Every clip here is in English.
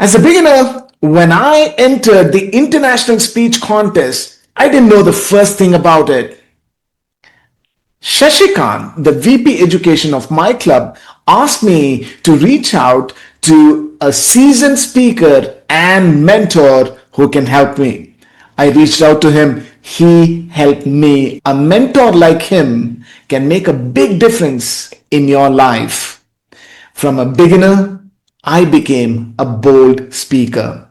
As a beginner, when I entered the international speech contest, I didn't know the first thing about it. Shashikan, the VP education of my club, asked me to reach out to a seasoned speaker and mentor who can help me. I reached out to him. He helped me. A mentor like him can make a big difference in your life. From a beginner, I became a bold speaker.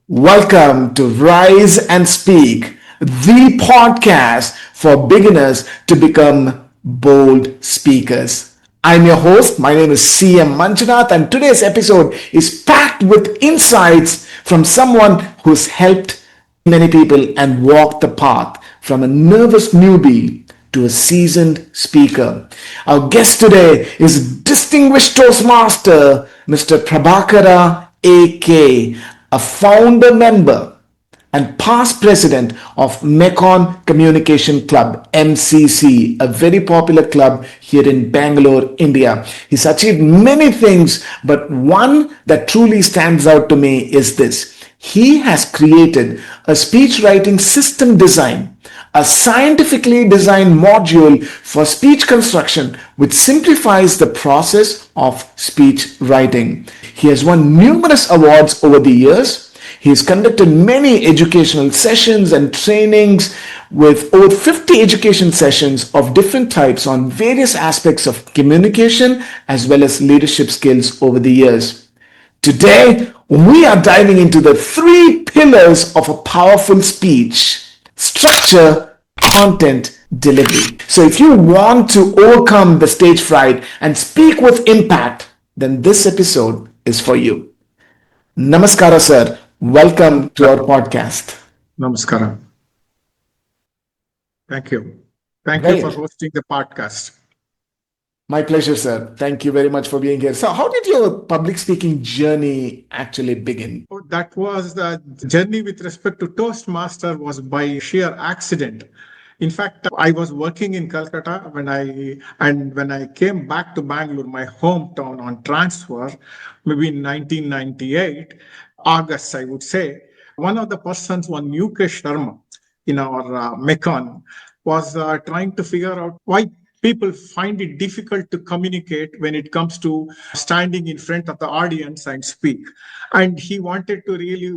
Welcome to Rise and Speak, the podcast for beginners to become bold speakers. I'm your host. My name is CM Manjunath, and today's episode is packed with insights from someone who's helped many people and walked the path from a nervous newbie to a seasoned speaker. Our guest today is distinguished Toastmaster, Mr. Prabhakara AK, a founder member and past president of Mekon Communication Club, MCC, a very popular club here in Bangalore, India. He's achieved many things, but one that truly stands out to me is this. He has created a speech writing system design, a scientifically designed module for speech construction which simplifies the process of speech writing. He has won numerous awards over the years. He has conducted many educational sessions and trainings with over 50 education sessions of different types on various aspects of communication as well as leadership skills over the years. Today, we are diving into the three pillars of a powerful speech: structure, content, delivery. So if you want to overcome the stage fright and speak with impact, then this episode is for you. Namaskara, sir. Welcome to our podcast. Namaskaram. Thank you. Thank you for hosting the podcast. My pleasure, sir. Thank you very much for being here. So how did your public speaking journey actually begin? That was the journey with respect to Toastmaster was by sheer accident. In fact, I was working in Calcutta when I came back to Bangalore, my hometown, on transfer, maybe in 1998, August, I would say. One of the persons, one Mukesh Sharma in our Mekon, was trying to figure out why people find it difficult to communicate when it comes to standing in front of the audience and speak. And he wanted to really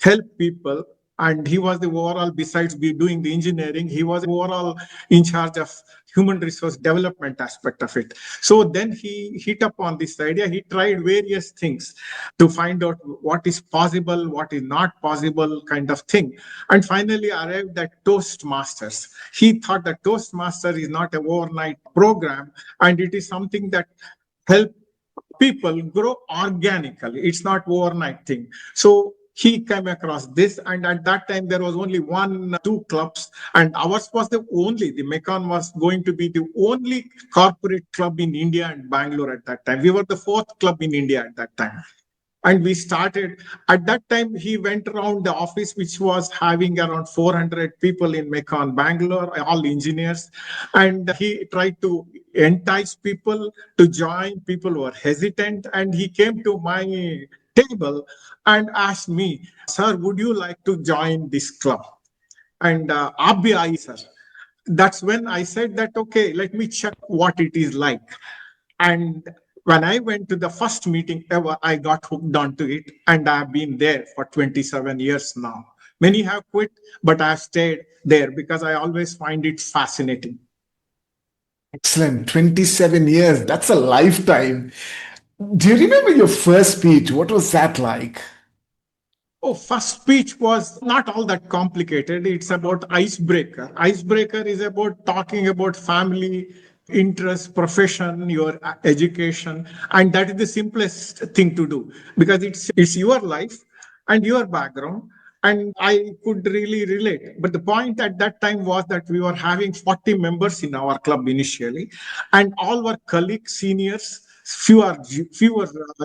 help people. And he was the overall, besides doing the engineering, he was overall in charge of human resource development aspect of it. So then he hit upon this idea. He tried various things to find out what is possible, what is not possible, kind of thing. And finally arrived at Toastmasters. He thought that Toastmaster is not an overnight program, and it is something that helps people grow organically. It's not overnight thing. So he came across this, and at that time there was only two clubs, and ours was the Mekon was going to be the only corporate club in India and Bangalore at that time. We were the fourth club in India at that time. And we started, at that time, he went around the office, which was having around 400 people in Mekon, Bangalore, all engineers. And he tried to entice people to join. People were hesitant. And he came to my table and asked me, "Sir, would you like to join this club?" And Abhi Ai, sir. That's when I said that, okay, let me check what it is like. And when I went to the first meeting ever, I got hooked onto it, and I've been there for 27 years now. Many have quit, but I've stayed there because I always find it fascinating. Excellent. 27 years. That's a lifetime. Do you remember your first speech? What was that like? Oh, first speech was not all that complicated. It's about icebreaker. Icebreaker is about talking about family, interest, profession, your education, and that is the simplest thing to do because it's your life and your background, and I could really relate. But the point at that time was that we were having 40 members in our club initially, and all were colleagues, seniors, fewer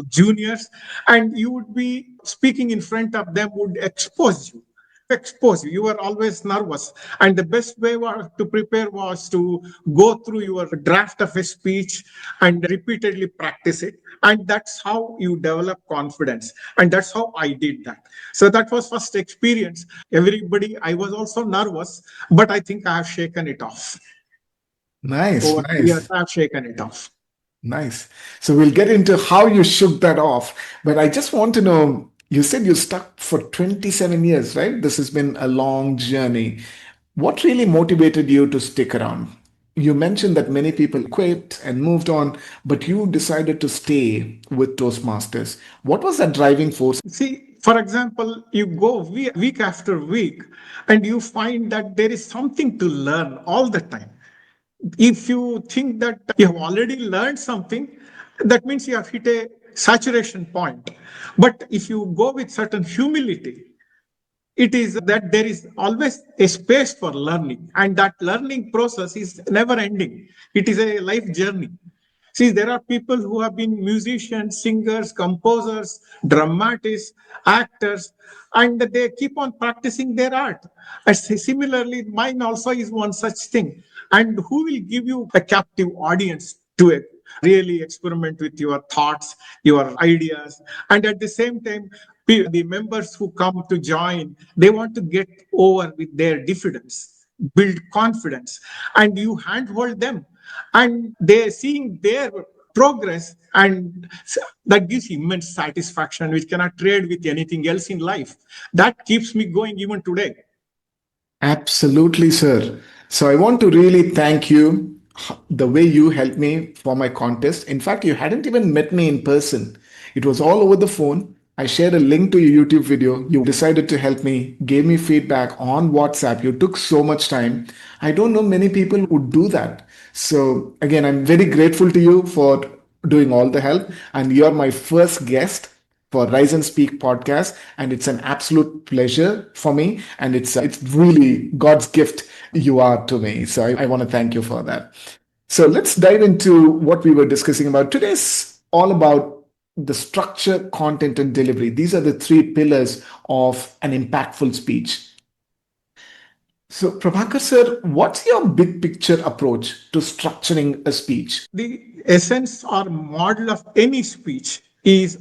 juniors, and you would be speaking in front of them would expose you. exposed. You were always nervous. And the best way to prepare was to go through your draft of a speech and repeatedly practice it. And that's how you develop confidence. And that's how I did that. So that was first experience. Everybody, I was also nervous, but I think I have shaken it off. Nice, Over the years, nice. I have shaken it off. Nice. So we'll get into how you shook that off. But I just want to know, you said you stuck for 27 years, right? This has been a long journey. What really motivated you to stick around? You mentioned that many people quit and moved on, but you decided to stay with Toastmasters. What was that driving force? See, for example, you go week after week and you find that there is something to learn all the time. If you think that you have already learned something, that means you have hit a saturation point. But if you go with certain humility, it is that there is always a space for learning, and that learning process is never ending. It is a life journey. See, there are people who have been musicians, singers, composers, dramatists, actors, and they keep on practicing their art. And similarly, mine also is one such thing. And who will give you a captive audience to really experiment with your thoughts, your ideas, and at the same time, the members who come to join, they want to get over with their diffidence, build confidence, and you handhold them, and they're seeing their progress, and that gives immense satisfaction, which cannot trade with anything else in life. That keeps me going even today. Absolutely, sir. So I want to really thank you the way you helped me for my contest. In fact, you hadn't even met me in person. It was all over the phone. I shared a link to your YouTube video. You decided to help me, gave me feedback on WhatsApp. You took so much time. I don't know many people who would do that. So again, I'm very grateful to you for doing all the help. And you're my first guest for Rise and Speak podcast, and it's an absolute pleasure for me, and it's really God's gift you are to me. So I want to thank you for that. So let's dive into what we were discussing about. Today's all about the structure, content, and delivery. These are the three pillars of an impactful speech. So, Prabhakar sir, what's your big picture approach to structuring a speech? The essence or model of any speech is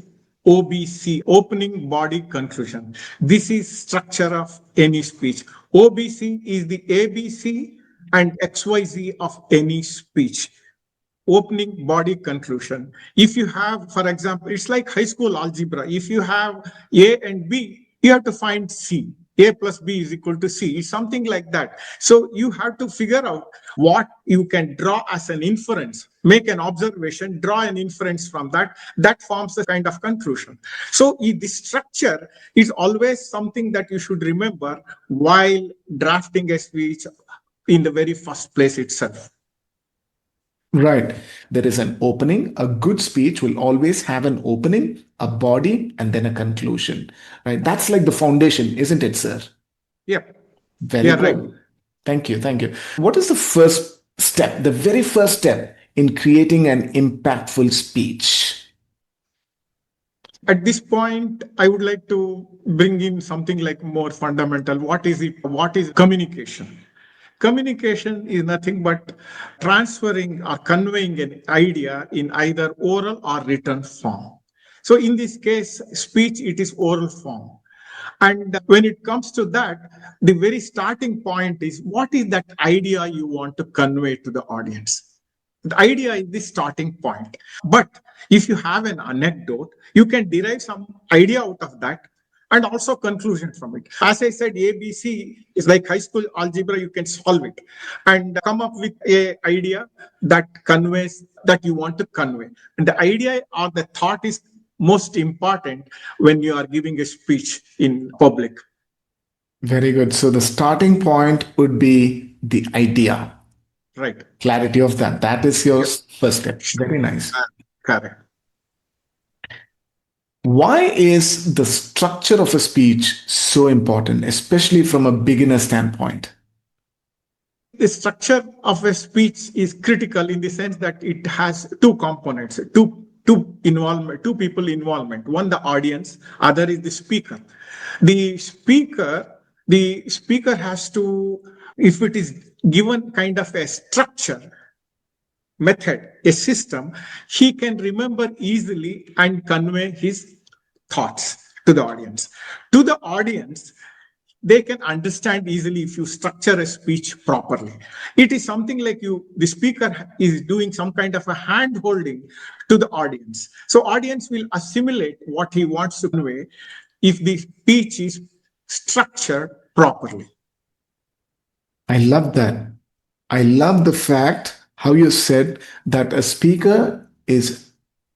OBC, opening, body, conclusion. This is structure of any speech. OBC is the ABC and XYZ of any speech. Opening, body, conclusion. If you have, for example, it's like high school algebra. If you have A and B, you have to find C. A plus B is equal to C. It's something like that. So you have to figure out what you can draw as an inference, make an observation, draw an inference from that. That forms a kind of conclusion. So the structure is always something that you should remember while drafting a speech in the very first place itself. Right. There is an opening. A good speech will always have an opening, a body, and then a conclusion. Right. That's like the foundation, isn't it, sir? Yeah. Very Yeah, good. right. Thank you. Thank you. What is the first step, the very first step in creating an impactful speech? At this point, I would like to bring in something like more fundamental. What is it? What is communication? Communication is nothing but transferring or conveying an idea in either oral or written form. So in this case, speech, it is oral form. And when it comes to that, the very starting point is what is that idea you want to convey to the audience? The idea is the starting point. But if you have an anecdote, you can derive some idea out of that and also conclusion from it. As I said, ABC is like high school algebra, you can solve it and come up with a idea that conveys that you want to convey. And the idea or the thought is most important when you are giving a speech in public. Very good. So the starting point would be the idea. Right. Clarity of that. That is your Yep. first step. Very nice. Correct. Why is the structure of a speech so important, especially from a beginner standpoint? The structure of a speech is critical in the sense that it has two components, two people involvement. One, the audience, other is the speaker. The speaker The speaker has to, if it is given kind of a structure, method, a system, he can remember easily and convey his thoughts to the audience. To the audience, they can understand easily if you structure a speech properly. It is something like the speaker is doing some kind of a hand holding to the audience. So audience will assimilate what he wants to convey if the speech is structured properly. I love that. I love the fact how you said that a speaker is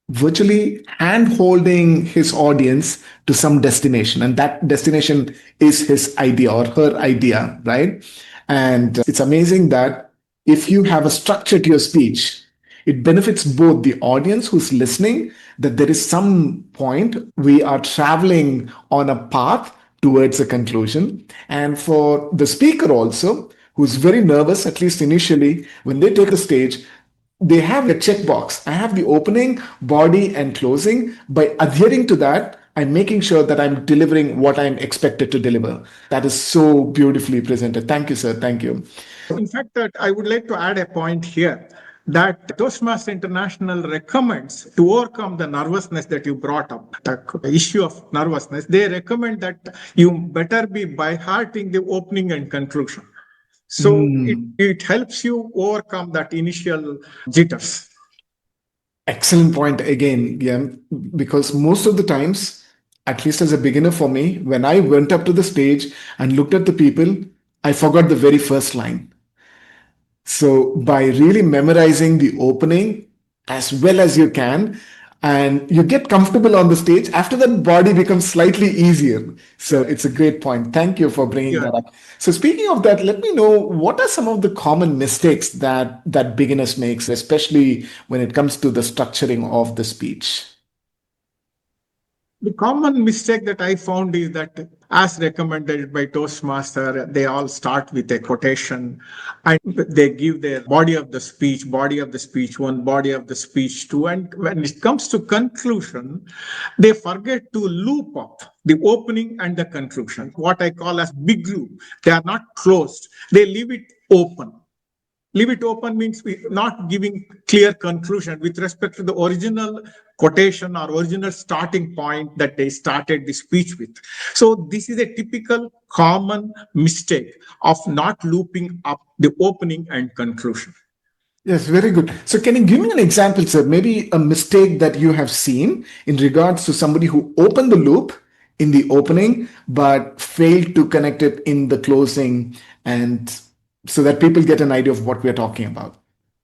virtually hand holding his audience to some destination, and that destination is his idea or her idea, right? And it's amazing that if you have a structure to your speech, it benefits both the audience who's listening, that there is some point we are traveling on a path towards a conclusion, and for the speaker also, who's very nervous, at least initially, when they take the stage, they have a checkbox. I have the opening, body, and closing. By adhering to that, I'm making sure that I'm delivering what I'm expected to deliver. That is so beautifully presented. Thank you, sir. Thank you. In fact, that I would like to add a point here that Toastmaster International recommends to overcome the nervousness that you brought up, the issue of nervousness. They recommend that you better be by hearting the opening and conclusion. So it helps you overcome that initial jitters. Excellent point again, yeah, because most of the times, at least as a beginner for me, when I went up to the stage and looked at the people, I forgot the very first line. So by really memorizing the opening as well as you can, and you get comfortable on the stage, after that body becomes slightly easier. So it's a great point. Thank you for bringing that up. So speaking of that, let me know what are some of the common mistakes that beginners makes, especially when it comes to the structuring of the speech. The common mistake that I found is that, as recommended by Toastmaster, they all start with a quotation and they give their body of the speech one, body of the speech two. And when it comes to conclusion, they forget to loop up the opening and the conclusion, what I call as big loop. They are not closed, they leave it open. Leave it open means not giving clear conclusion with respect to the original quotation or original starting point that they started the speech with. So this is a typical common mistake of not looping up the opening and conclusion. Yes, very good. So can you give me an example, sir? Maybe a mistake that you have seen in regards to somebody who opened the loop in the opening, but failed to connect it in the closing, and so that people get an idea of what we're talking about.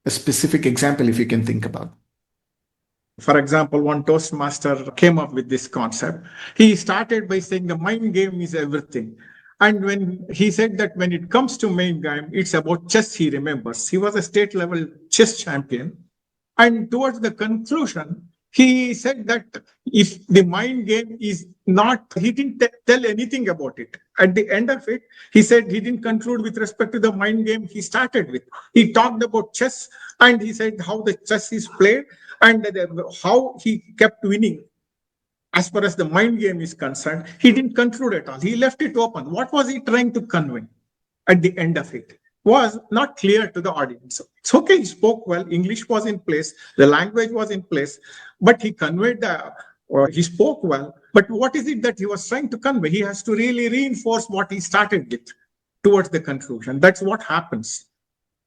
A specific example, if you can think about. For example, one Toastmaster came up with this concept. He started by saying the mind game is everything. And when he said that when it comes to mind game, it's about chess, he remembers. He was a state level chess champion. And towards the conclusion, he said that if the mind game is not, he didn't tell anything about it. At the end of it, he said he didn't conclude with respect to the mind game he started with. He talked about chess and he said how the chess is played and how he kept winning. As far as the mind game is concerned, he didn't conclude at all. He left it open. What was he trying to convey at the end of it? Was not clear to the audience. It's okay, he spoke well, English was in place, the language was in place, but he conveyed he spoke well. But what is it that he was trying to convey? He has to really reinforce what he started with towards the conclusion. That's what happens.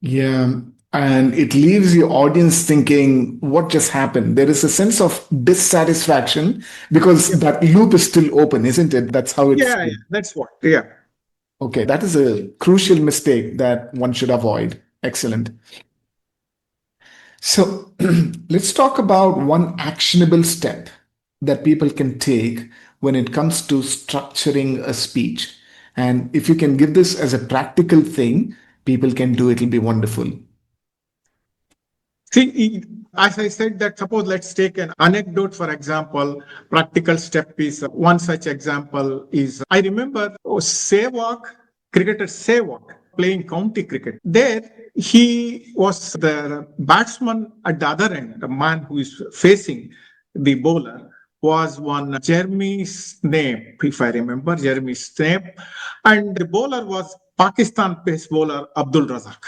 Yeah, and it leaves your audience thinking, what just happened? There is a sense of dissatisfaction because that loop is still open, isn't it? That's how it's. Yeah, that's what. Yeah. Okay, that is a crucial mistake that one should avoid. Excellent. So let's talk about one actionable step that people can take when it comes to structuring a speech. And if you can give this as a practical thing, people can do, it'll be wonderful. See, as I said, that suppose let's take an anecdote, for example, practical step is one such example is, I remember Sehwag, cricketer Sehwag, playing county cricket. There, he was the batsman at the other end, the man who is facing the bowler. was one Jeremy Snape, if I remember, Jeremy Snape. And the bowler was Pakistan pace bowler Abdul Razak.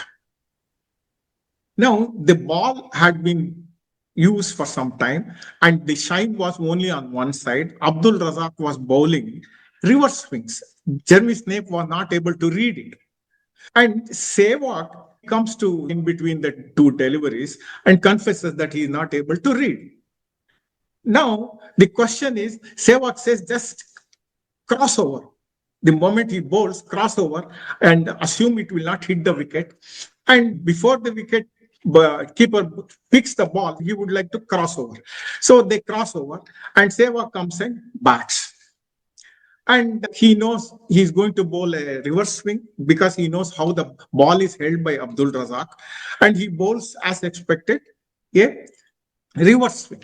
Now, the ball had been used for some time and the shine was only on one side. Abdul Razak was bowling reverse swings. Jeremy Snape was not able to read it. And Sehwag comes to in between the two deliveries and confesses that he is not able to read. Now, the question is, Sehwag says just crossover. The moment he bowls, crossover and assume it will not hit the wicket. And before the wicket keeper picks the ball, he would like to cross over. So they cross over and Sehwag comes and bats. And he knows he's going to bowl a reverse swing because he knows how the ball is held by Abdul Razak. And he bowls as expected a reverse swing.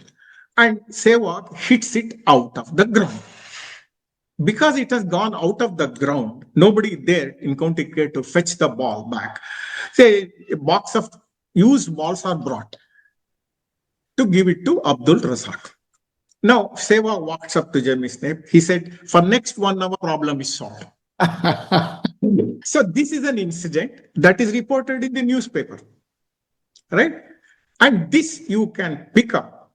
And Sehwag hits it out of the ground. Because it has gone out of the ground, nobody there in county care to fetch the ball back. Say a box of used balls are brought to give it to Abdul Razak. Now, Sehwag walks up to Jeremy Snape. He said, for next 1 hour, problem is solved. So this is an incident that is reported in the newspaper, right? And this you can pick up.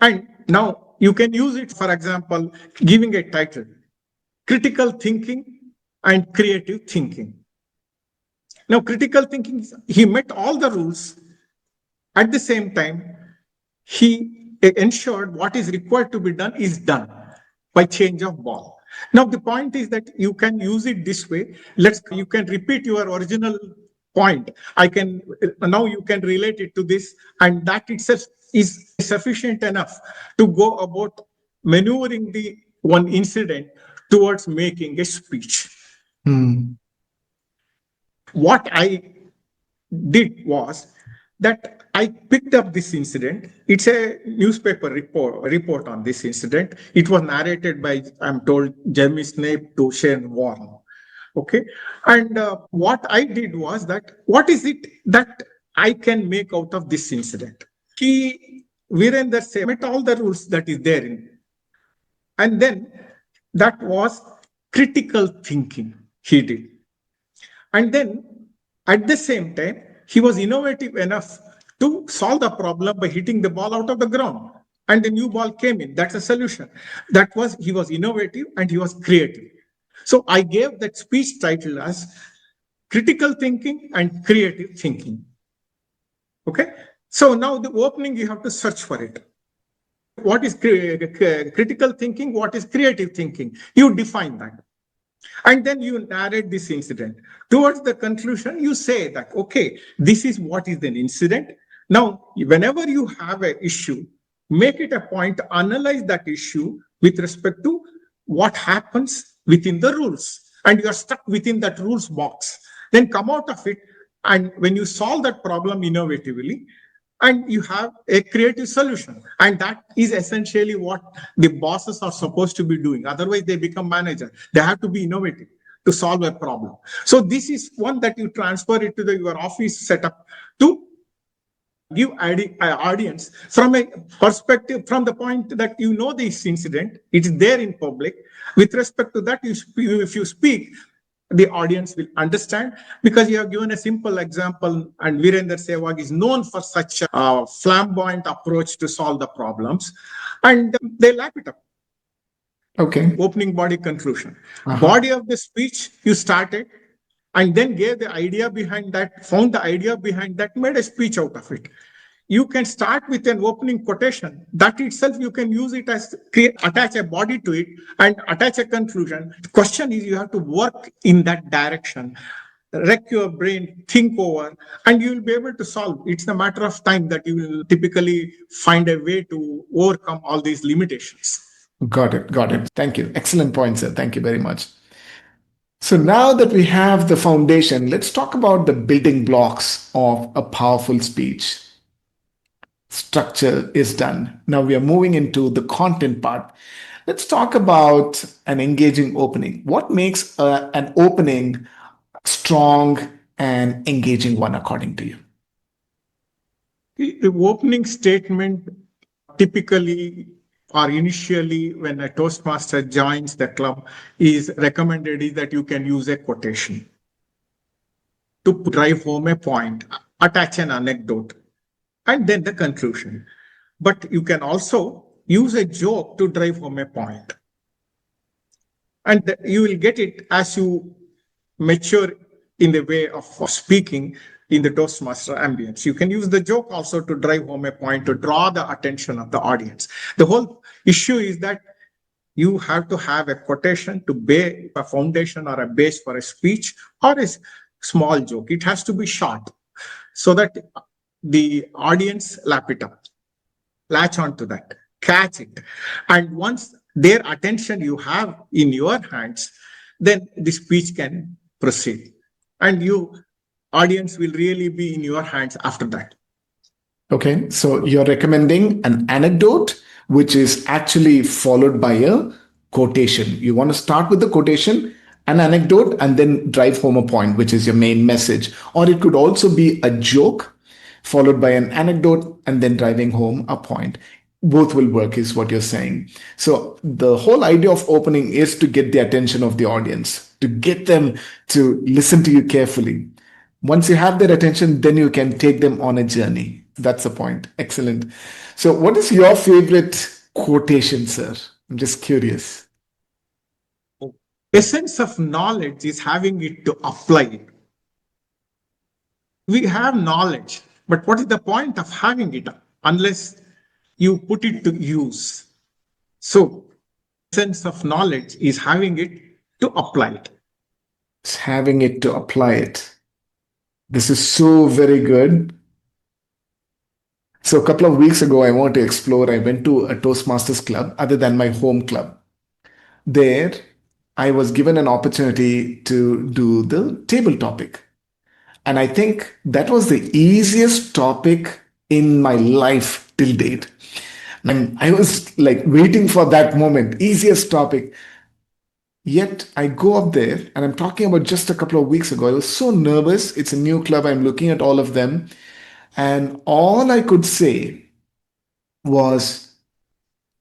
And now you can use it, for example, giving a title, critical thinking and creative thinking. Now, critical thinking, he met all the rules. At the same time, he ensured what is required to be done is done by change of ball. Now, the point is that you can use it this way. You can repeat your original point. Now you can relate it to this, and that itself is sufficient enough to go about maneuvering the one incident towards making a speech. What I did was that I picked up this incident. It's a newspaper report on this incident. It was narrated by, I'm told, Jeremy Snape to Shane Warne. Okay. And what I did was that, what is it that I can make out of this incident? Virender said, met all the rules that is there in. And then that was critical thinking he did. And then at the same time, he was innovative enough to solve the problem by hitting the ball out of the ground. And the new ball came in. That's a solution. He was innovative and he was creative. So I gave that speech title as critical thinking and creative thinking. Okay. So now the opening, you have to search for it. What is critical thinking? What is creative thinking? You define that. And then you narrate this incident. Towards the conclusion, you say that, okay, this is what is an incident. Now, whenever you have an issue, make it a point to analyze that issue with respect to what happens within the rules. And you are stuck within that rules box. Then come out of it. And when you solve that problem innovatively, and you have a creative solution. And that is essentially what the bosses are supposed to be doing. Otherwise, they become managers. They have to be innovative to solve a problem. So this is one that you transfer it to your office setup to give audience from a perspective, from the point that you know this incident, it's there in public. With respect to that, if you speak, the audience will understand, because you have given a simple example, and Virender Sehwag is known for such a flamboyant approach to solve the problems, and they lap it up. Okay. Opening, body, conclusion. Body of the speech, you started, and then gave the idea behind that, found the idea behind that, made a speech out of it. You can start with an opening quotation. That itself, you can use it as attach a body to it and attach a conclusion. The question is, you have to work in that direction, wreck your brain, think over, and you will be able to solve. It's a matter of time that you will typically find a way to overcome all these limitations. Got it. Got it. Thank you. Excellent point, sir. Thank you very much. So now that we have the foundation, let's talk about the building blocks of a powerful speech. Structure is done. Now we are moving into the content part. Let's talk about an engaging opening. What makes an opening strong and engaging one, according to you? The opening statement typically or initially when a Toastmaster joins the club is recommended is that you can use a quotation to drive home a point, attach an anecdote, and then the conclusion. But you can also use a joke to drive home a point. And you will get it as you mature in the way of speaking in the Toastmaster ambience. You can use the joke also to drive home a point, to draw the attention of the audience. The whole issue is that you have to have a quotation to be a foundation or a base for a speech or a small joke. It has to be short so that the audience lap it up, latch on to that, catch it. And once their attention you have in your hands, then the speech can proceed. And you, audience, will really be in your hands after that. Okay, so you're recommending an anecdote, which is actually followed by a quotation. You want to start with the quotation, an anecdote, and then drive home a point, which is your main message. Or it could also be a joke, followed by an anecdote, and then driving home a point. Both will work, is what you're saying. So the whole idea of opening is to get the attention of the audience, to get them to listen to you carefully. Once you have their attention, then you can take them on a journey. That's the point. Excellent. So what is your favorite quotation, sir? I'm just curious. Essence of knowledge is having it to apply it. We have knowledge, but what is the point of having it unless you put it to use? So, essence of knowledge is having it to apply it. It's having it to apply it. This is so very good. So a couple of weeks ago, I wanted to explore. I went to a Toastmasters club other than my home club. There, I was given an opportunity to do the table topic. And I think that was the easiest topic in my life till date. And I was like waiting for that moment, easiest topic. Yet I go up there and I'm talking about just a couple of weeks ago. I was so nervous. It's a new club. I'm looking at all of them. And all I could say was,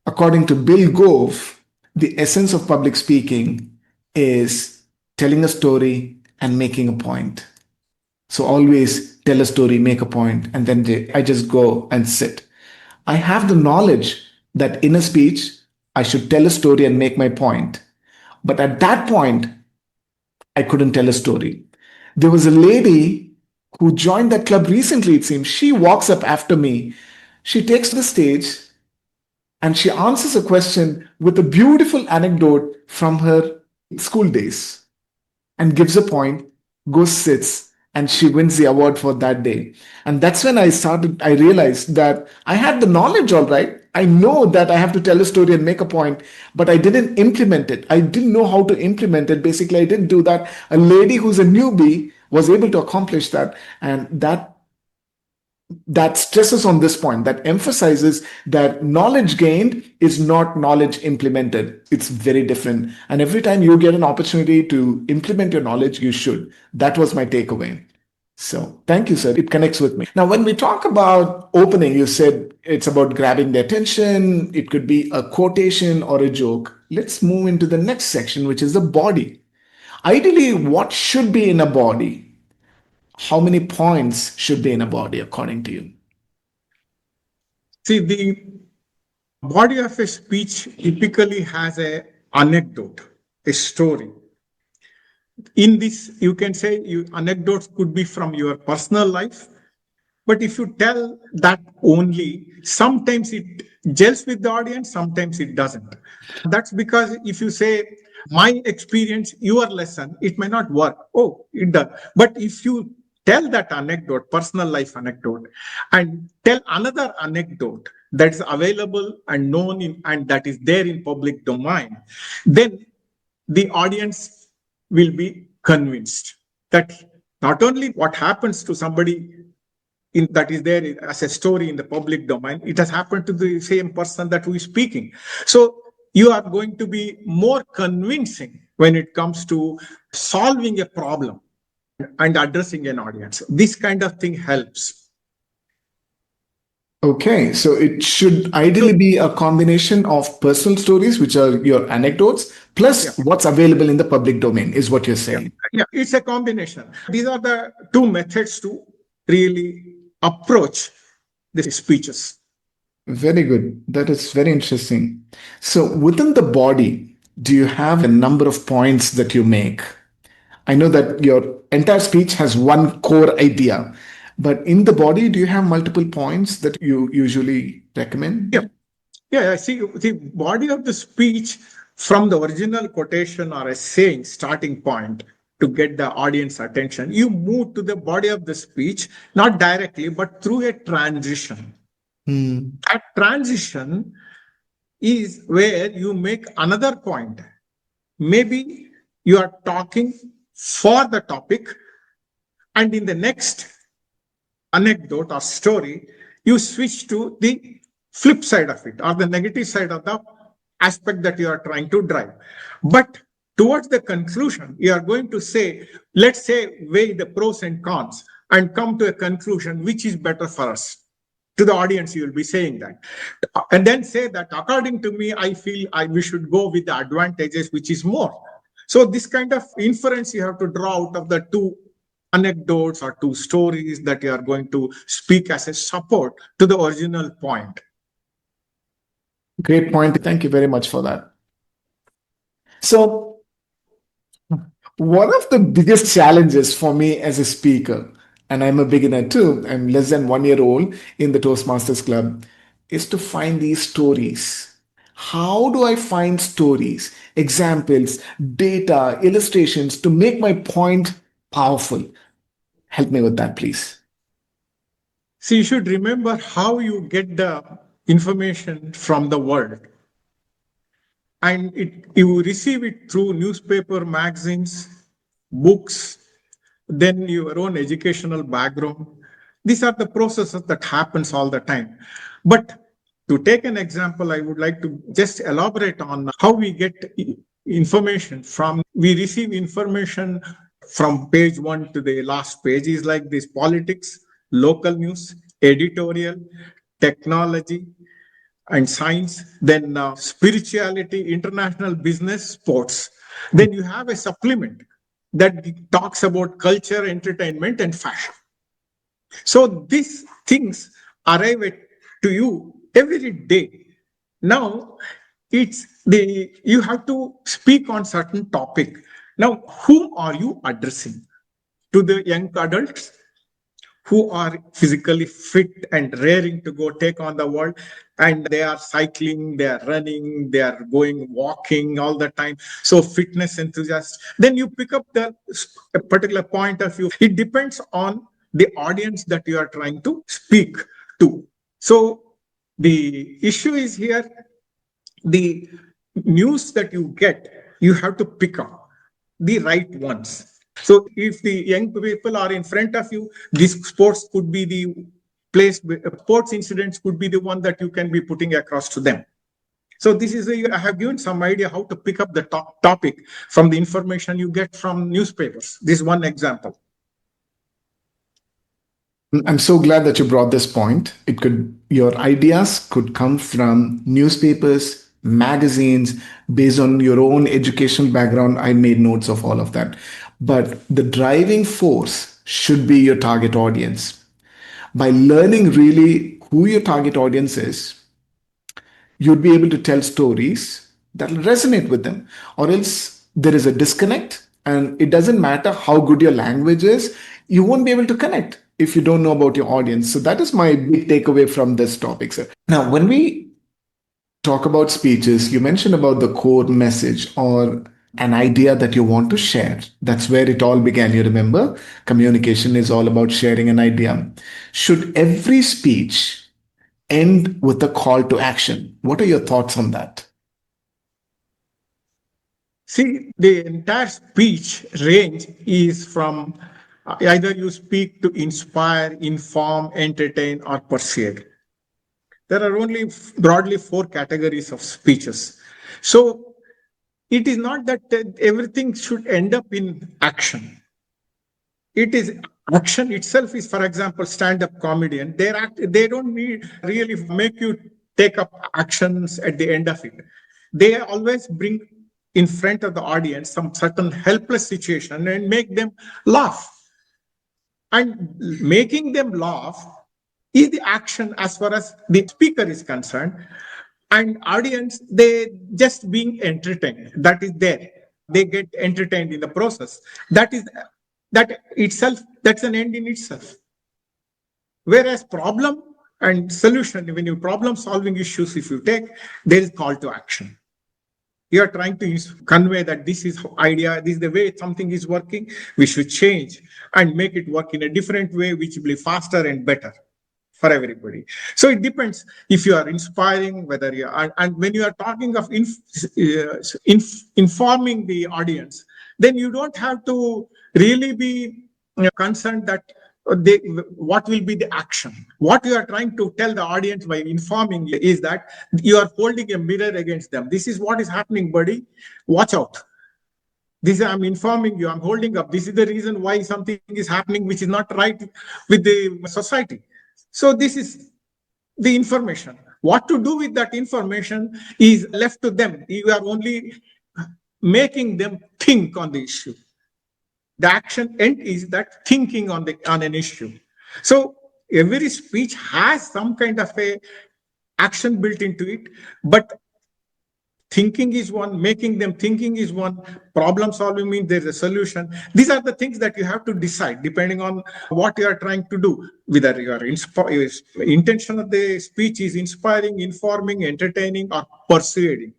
according to Bill Gove, the essence of public speaking is telling a story and making a point. So always tell a story, make a point, and then I just go and sit. I have the knowledge that in a speech, I should tell a story and make my point. But at that point, I couldn't tell a story. There was a lady who joined that club recently, it seems. She walks up after me. She takes the stage and she answers a question with a beautiful anecdote from her school days and gives a point, goes, sits, and she wins the award for that day. And that's when I realized that I had the knowledge, all right. I know that I have to tell a story and make a point, but I didn't implement it. I didn't know how to implement it. Basically, I didn't do that. A lady who's a newbie was able to accomplish that. And that stresses on this point, that emphasizes that knowledge gained is not knowledge implemented. It's very different. And every time you get an opportunity to implement your knowledge, you should. That was my takeaway. So thank you, sir. It connects with me. Now, when we talk about opening, you said it's about grabbing the attention. It could be a quotation or a joke. Let's move into the next section, which is the body. Ideally, what should be in a body? How many points should be in a body, according to you? See, the body of a speech typically has an anecdote, a story. In this, you can say anecdotes could be from your personal life, but if you tell that only, sometimes it gels with the audience, sometimes it doesn't. That's because if you say, my experience, your lesson, it may not work. Oh, it does. But if you tell that anecdote, personal life anecdote, and tell another anecdote that's available and known and that is there in public domain, then the audience will be convinced that not only what happens to somebody that is there as a story in the public domain, it has happened to the same person that who is speaking. So you are going to be more convincing when it comes to solving a problem and addressing an audience. This kind of thing helps. Okay, so it should ideally So, be a combination of personal stories, which are your anecdotes, yeah, plus what's available in the public domain, is what you're yeah, saying. yeah, it's a combination. These are the two methods to really approach the speeches. Very good. That is very interesting. So, within the body, do you have a number of points that you make? I know that your entire speech has one core idea, but in the body, do you have multiple points that you usually Yeah, recommend? yeah, I see the body of the speech from the original quotation or a saying starting point to get the audience attention. You move to the body of the speech, not directly, but through a transition. Hmm. That transition is where you make another point. Maybe you are talking for the topic, and in the next anecdote or story, you switch to the flip side of it or the negative side of the aspect that you are trying to drive. But towards the conclusion, you are going to say, let's say, weigh the pros and cons and come to a conclusion which is better for us. To the audience, you will be saying that. And then say that, according to me, I feel we should go with the advantages, which is more. So, this kind of inference you have to draw out of the two anecdotes or two stories that you are going to speak as a support to the original point. Great point. Thank you very much for that. So, one of the biggest challenges for me as a speaker, and I'm a beginner too, I'm less than 1 year old in the Toastmasters Club, is to find these stories. How do I find stories, examples, data, illustrations to make my point powerful? Help me with that, please. So, you should remember how you get the information from the world. And you receive it through newspaper, magazines, books, then your own educational background. These are the processes that happens all the time. But to take an example, I would like to just elaborate on how we get information from. We receive information from page one to the last page is like this: politics, local news, editorial, technology, and science, then spirituality, international business, sports. Then you have a supplement that talks about culture, entertainment, and fashion. So these things arrive to you every day. Now it's the you have to speak on certain topic. Now, whom are you addressing? To the young adults who are physically fit and raring to go take on the world, and they are cycling, they are running, they are going walking all the time, so fitness enthusiasts. Then you pick up the a particular point of view. It depends on the audience that you are trying to speak to. So the issue is here, the news that you get, you have to pick up the right ones. So if the young people are in front of you, this sports could be the place, sports incidents could be the one that you can be putting across to them. So this is I have given some idea how to pick up the topic from the information you get from newspapers. This is one example. I'm so glad that you brought this point. Your ideas could come from newspapers, magazines, based on your own educational background. I made notes of all of that. But the driving force should be your target audience. By learning really who your target audience is, you'd be able to tell stories that'll resonate with them. Or else there is a disconnect, and it doesn't matter how good your language is, you won't be able to connect if you don't know about your audience. So that is my big takeaway from this topic, sir. Now, when we talk about speeches, you mentioned about the core message or an idea that you want to share. That's where it all began. You remember, communication is all about sharing an idea. Should every speech end with a call to action? What are your thoughts on that? See, the entire speech range is from either you speak to inspire, inform, entertain, or persuade. There are only broadly four categories of speeches. So it is not that everything should end up in action. It is Action itself is, for example, stand-up comedian. They don't need really make you take up actions at the end of it. They always bring in front of the audience some certain helpless situation and make them laugh. And making them laugh is the action as far as the speaker is concerned. And audience, they just being entertained. That is there. They get entertained in the process. That itself, that's an end in itself. Whereas problem and solution, when you problem solving issues, if you take, there is call to action. You are trying to convey that this is idea, this is the way something is working, we should change and make it work in a different way, which will be faster and better for everybody. So it depends if you are inspiring, whether you are, and when you are talking of informing the audience, then you don't have to really be concerned that what will be the action. What you are trying to tell the audience by informing is that you are holding a mirror against them. This is what is happening, buddy. Watch out. This I'm informing you. I'm holding up. This is the reason why something is happening which is not right with the society. So this is the information. What to do with that information is left to them. You are only making them think on the issue. The action end is that thinking on an issue. So every speech has some kind of a action built into it, but thinking is one, making them thinking is one, problem solving means there's a solution. These are the things that you have to decide depending on what you are trying to do, whether your intention of the speech is inspiring, informing, entertaining, or persuading.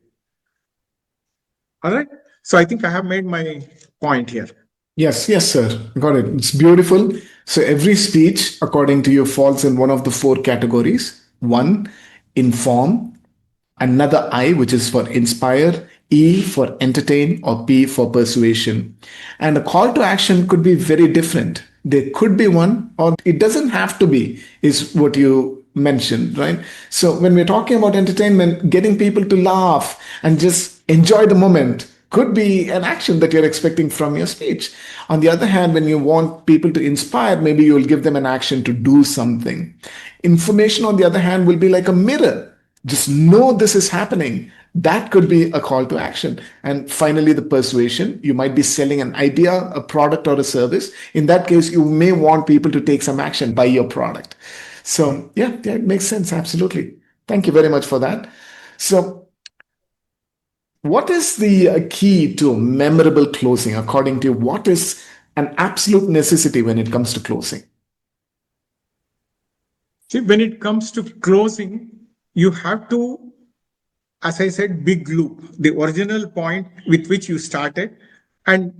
All right. So I think I have made my point here. Yes, yes, sir. Got it. It's beautiful. So every speech, according to you, falls in one of the four categories. One, inform. Another I, which is for inspire. E for entertain, or P for persuasion. And a call to action could be very different. There could be one, or it doesn't have to be, is what you mentioned, right? So when we're talking about entertainment, getting people to laugh and just enjoy the moment could be an action that you're expecting from your speech. On the other hand, when you want people to inspire, maybe you'll give them an action to do something. Information, on the other hand, will be like a mirror. Just know this is happening. That could be a call to action. And finally, the persuasion. You might be selling an idea, a product, or a service. In that case, you may want people to take some action, buy your product. So yeah, it makes sense. Absolutely. Thank you very much for that. So what is the key to memorable closing, according to you? What is an absolute necessity when it comes to closing? See, when it comes to closing, you have to, as I said, big loop, the original point with which you started, and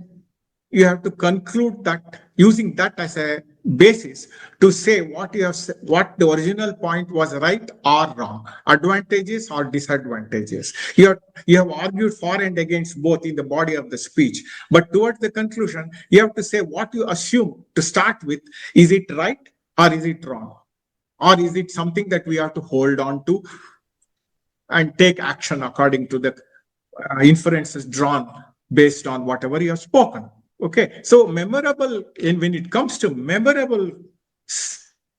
you have to conclude that using that as a basis to say what the original point was right or wrong, advantages or disadvantages. You have argued for and against both in the body of the speech, but towards the conclusion, you have to say what you assume to start with. Is it right or is it wrong? Or is it something that we have to hold on to and take action according to the inferences drawn based on whatever you have spoken? Okay, so memorable, and when it comes to memorable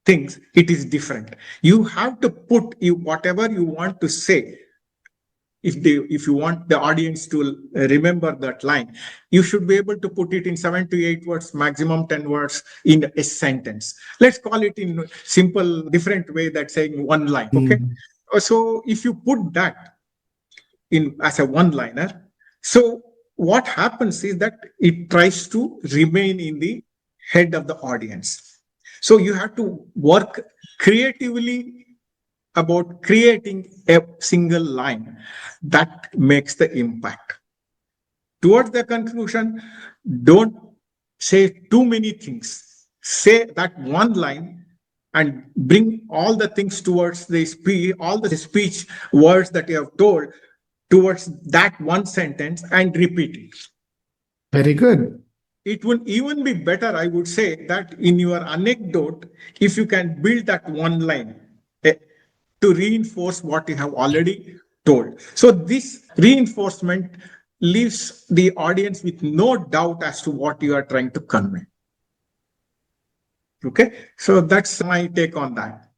things, it is different. You have to put whatever you want to say. If you want the audience to remember that line, you should be able to put it in 7 to 8 words, maximum 10 words in a sentence. Let's call it in simple, different way, that saying one line. Okay, so if you put that in as a one-liner, so what happens is that it tries to remain in the head of the audience. So you have to work creatively about creating a single line that makes the impact. Towards the conclusion, don't say too many things. Say that one line and bring all the things towards the speech, all the speech words that you have told towards that one sentence and repeat it. Very good. It would even be better, I would say, that in your anecdote, if you can build that one line to reinforce what you have already told. So this reinforcement leaves the audience with no doubt as to what you are trying to convey. Okay, so that's my take on that.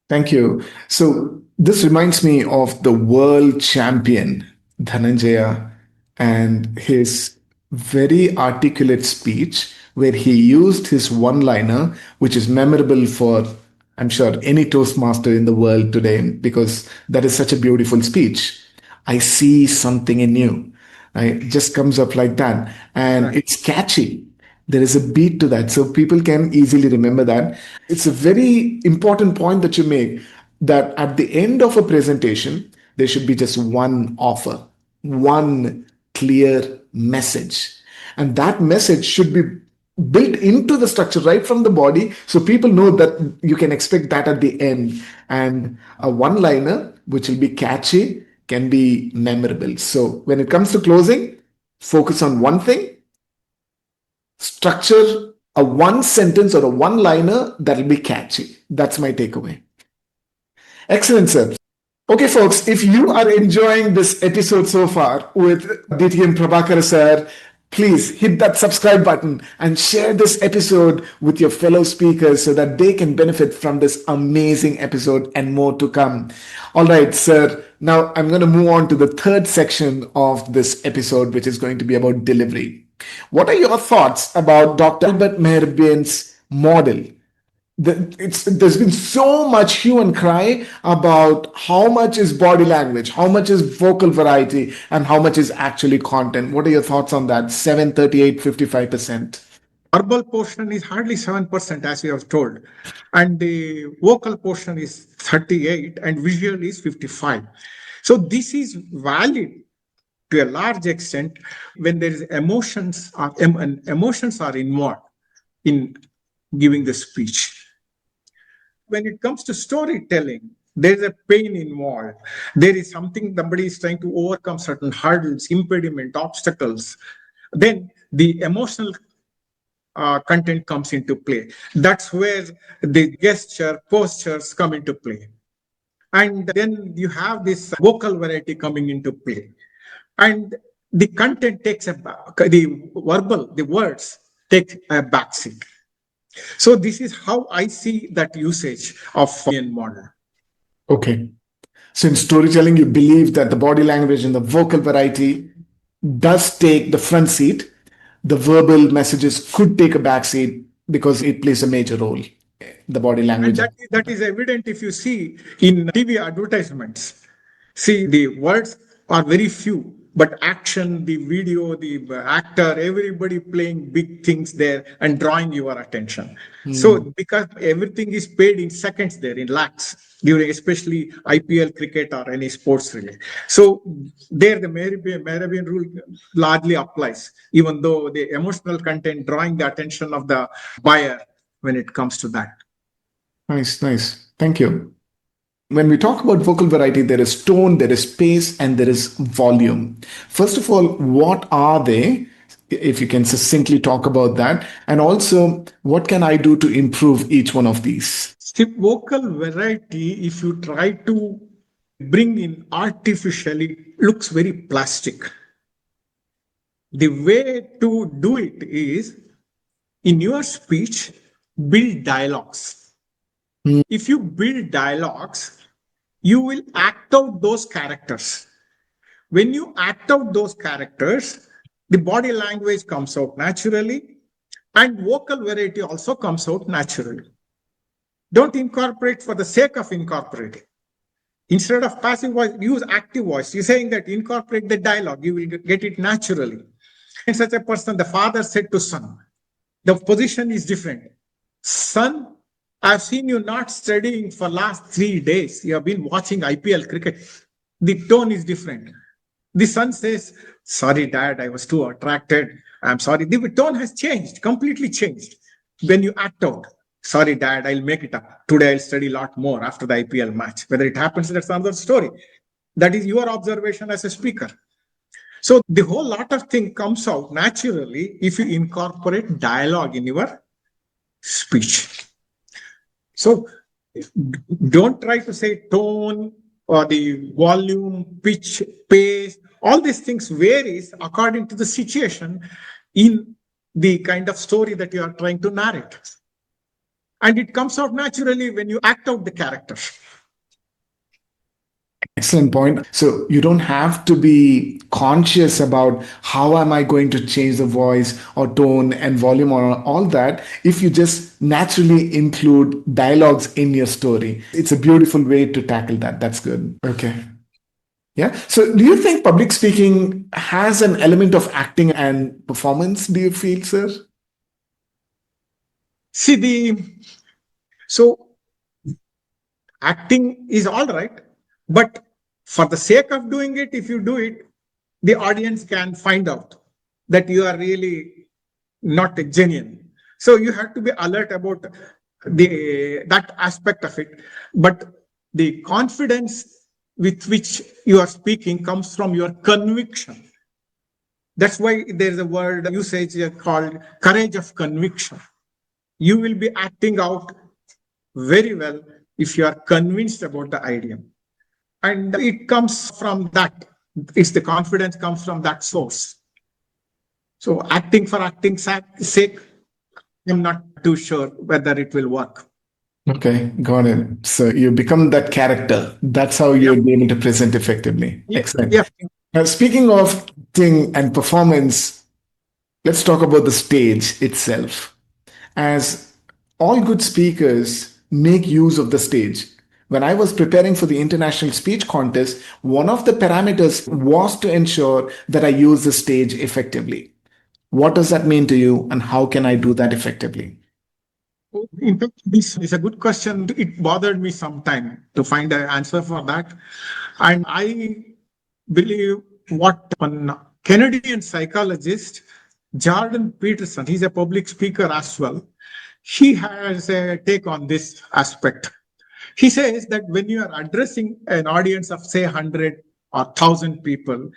Thank you. So this reminds me of the world champion Dhananjaya and his very articulate speech where he used his one-liner, which is memorable for, I'm sure, any Toastmaster in the world today, because that is such a beautiful speech. I see something in you. Right? It just comes up like that. And Right. it's catchy. There is a beat to that. So people can easily remember that. It's a very important point that you make that at the end of a presentation, there should be just one offer, one clear message. And that message should be built into the structure right from the body so people know that you can expect that at the end. And a one liner, which will be catchy, can be memorable. So when it comes to closing, focus on one thing, structure a one sentence or a one liner that'll be catchy. That's my takeaway. Excellent, sir. Okay, folks, if you are enjoying this episode so far with DTM Prabhakara sir, please hit that subscribe button and share this episode with your fellow speakers so that they can benefit from this amazing episode and more to come. All right, sir. Now I'm going to move on to the third section of this episode, which is going to be about delivery. What are your thoughts about Dr. Albert Mehrabian's model? There's been so much hue and cry about how much is body language, how much is vocal variety, and how much is actually content. What are your thoughts on that? 7, 38, 55%. Verbal portion is hardly 7%, as you have told, and the vocal portion is 38, and visual is 55. So this is valid to a large extent when there is emotions are involved in giving the speech. When it comes to storytelling, there is a pain involved. There is something somebody is trying to overcome certain hurdles, impediment, obstacles. Then the emotional content comes into play. That's where the gesture, postures come into play. And then you have this vocal variety coming into play. And the content takes the words take a backseat. So this is how I see that usage of model. Okay. So in storytelling, you believe that the body language and the vocal variety does take the front seat. The verbal messages could take a back seat because it plays a major role. The body language. And that is evident if you see in TV advertisements. See, the words are very few, but action, the video, the actor, everybody playing big things there and drawing your attention. So because everything is paid in seconds there, in lakhs, during especially IPL cricket or any sports related. So there the Mehrabian rule largely applies, even though the emotional content drawing the attention of the buyer when it comes to that. Nice, nice. Thank you. When we talk about vocal variety, there is tone, there is pace, and there is volume. First of all, what are they? If you can succinctly talk about that. And also, what can I do to improve each one of these? See, vocal variety, if you try to bring in artificially, looks very plastic. The way to do it is, in your speech, build dialogues. If you build dialogues, you will act out those characters. When you act out those characters, the body language comes out naturally and vocal variety also comes out naturally. Don't incorporate for the sake of incorporating. Instead of passive voice, use active voice. You're saying that incorporate the dialogue, you will get it naturally. And such a person, the father said to son, the position is different. Son, I've seen you not studying for last 3 days. You have been watching IPL cricket. The tone is different. The son says, sorry, dad, I was too attracted. I'm sorry. The tone has changed, completely changed. When you act out, sorry, dad, I'll make it up. Today I'll study a lot more after the IPL match. Whether it happens, that's another story. That is your observation as a speaker. So the whole lot of thing comes out naturally if you incorporate dialogue in your speech. So don't try to say tone or the volume, pitch, pace. All these things varies according to the situation in the kind of story that you are trying to narrate. And it comes out naturally when you act out the character. Excellent point. So you don't have to be conscious about how am I going to change the voice or tone and volume or all that if you just naturally include dialogues in your story. It's a beautiful way to tackle that. That's good. Okay. Yeah. So do you think public speaking has an element of acting and performance, do you feel, sir? See, so acting is all right, but for the sake of doing it, if you do it, the audience can find out that you are really not genuine. So you have to be alert about that aspect of it. But the confidence with which you are speaking comes from your conviction. That's why there's a word usage called courage of conviction. You will be acting out very well if you are convinced about the idea. And it comes from that. It's the confidence comes from that source. So acting for acting's sake, I'm not too sure whether it will work. Okay, got it. So you become that character. That's how Yep. you'll be able to present effectively. Yep. Excellent. Yep. Now, speaking of acting and performance, let's talk about the stage itself. As all good speakers make use of the stage. When I was preparing for the international speech contest, one of the parameters was to ensure that I use the stage effectively. What does that mean to you, and how can I do that effectively? In fact, this is a good question. It bothered me some time to find an answer for that. And I believe what one Canadian psychologist, Jordan Peterson, he's a public speaker as well. He has a take on this aspect. He says that when you are addressing an audience of, say, 100 or 1,000 people,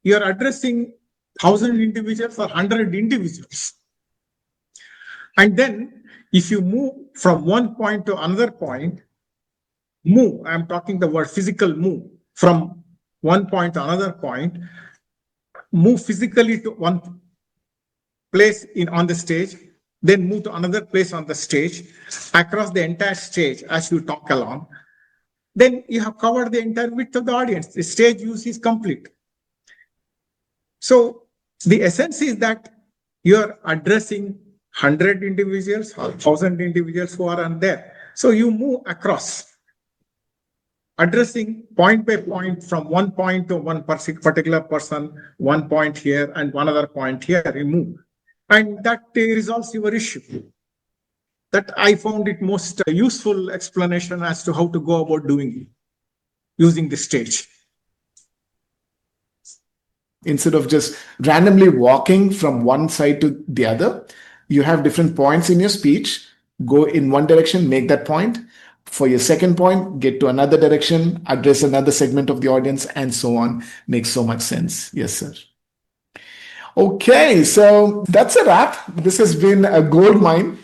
you are addressing 1,000 individuals or 100 individuals. And then if you move from one point to another point, I'm talking the word physical move, from one point to another point, move physically to one place on the stage, then move to another place on the stage, across the entire stage as you talk along, then you have covered the entire width of the audience. The stage use is complete. So the essence is that you're addressing 100 individuals or 1,000 individuals who are on there. So you move across, addressing point by point from one point to one particular person, one point here and one other point here, you move. And that resolves your issue. That I found it most useful explanation as to how to go about doing it, using the stage. Instead of just randomly walking from one side to the other, you have different points in your speech. Go in one direction, make that point. For your second point, get to another direction, address another segment of the audience, and so on. Makes so much sense. Yes, sir. Okay, so that's a wrap. This has been a gold mine.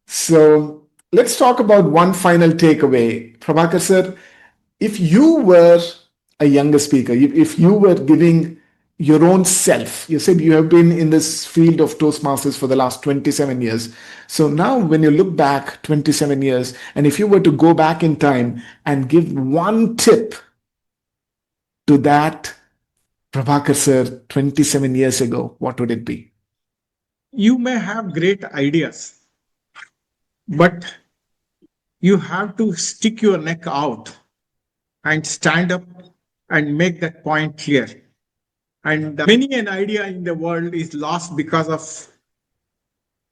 So let's talk about one final takeaway. Prabhakar sir, if you were a younger speaker, if you were giving your own self, you said you have been in this field of Toastmasters for the last 27 years. So now when you look back 27 years, and if you were to go back in time and give one tip to that Prabhakar sir 27 years ago, what would it be? You may have great ideas, but you have to stick your neck out and stand up and make that point clear. And many an idea in the world is lost because of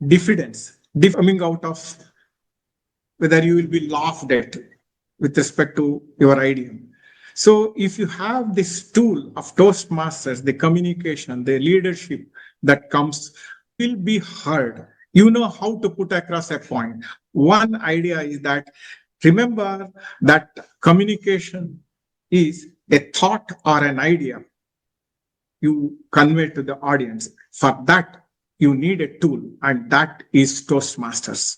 diffidence, coming out of whether you will be laughed at with respect to your idea. So if you have this tool of Toastmasters, the communication, the leadership that comes will be heard. You know how to put across a point. One idea is that remember that communication is a thought or an idea you convey to the audience. For that, you need a tool, and that is Toastmasters.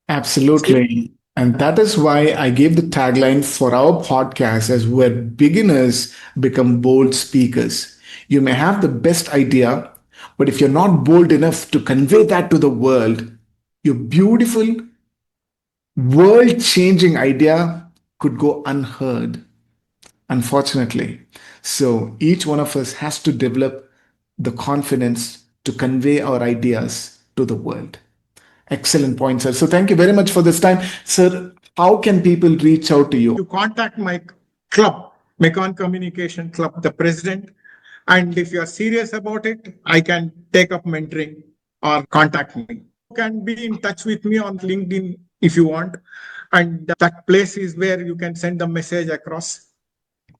Absolutely. And that is why I gave the tagline for our podcast as where beginners become bold speakers. You may have the best idea, But if you're not bold enough to convey that to the world, your beautiful, world changing idea could go unheard, unfortunately. So each one of us has to develop the confidence to convey our ideas to the world. Excellent point, sir. So thank you very much for this time. Sir, how can people reach out to you? You contact my club, Mecon Communication Club, the president. And if you are serious about it, I can take up mentoring or contact me. You can be in touch with me on LinkedIn if you want. And that place is where you can send the message across.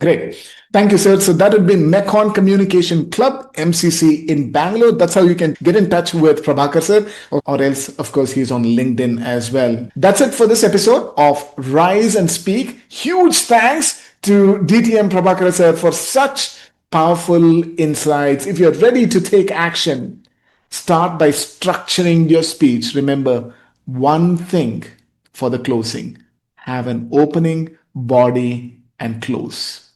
Great. Thank you, sir. So that would be Mecon Communication Club, MCC in Bangalore. That's how you can get in touch with Prabhakar, sir, or else, of course, he's on LinkedIn as well. That's it for this episode of Rise and Speak. Huge thanks to DTM Prabhakara, sir, for such powerful insights. If you're ready to take action, start by structuring your speech. Remember one thing for the closing: have an opening, body, and close.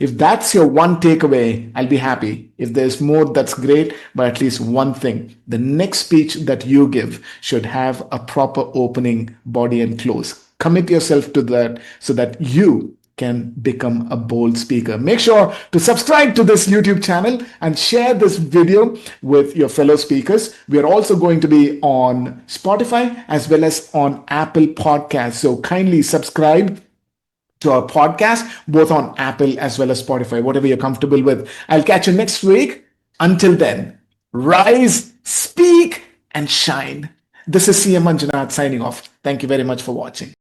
If that's your one takeaway, I'll be happy. If there's more, that's great, but at least one thing. The next speech that you give should have a proper opening, body, and close. Commit yourself to that so that you can become a bold speaker. Make sure to subscribe to this YouTube channel and share this video with your fellow speakers. We are also going to be on Spotify as well as on Apple Podcasts. So kindly subscribe to our podcast, both on Apple as well as Spotify, whatever you're comfortable with. I'll catch you next week. Until then, rise, speak, and shine. This is CM Manjunath signing off. Thank you very much for watching.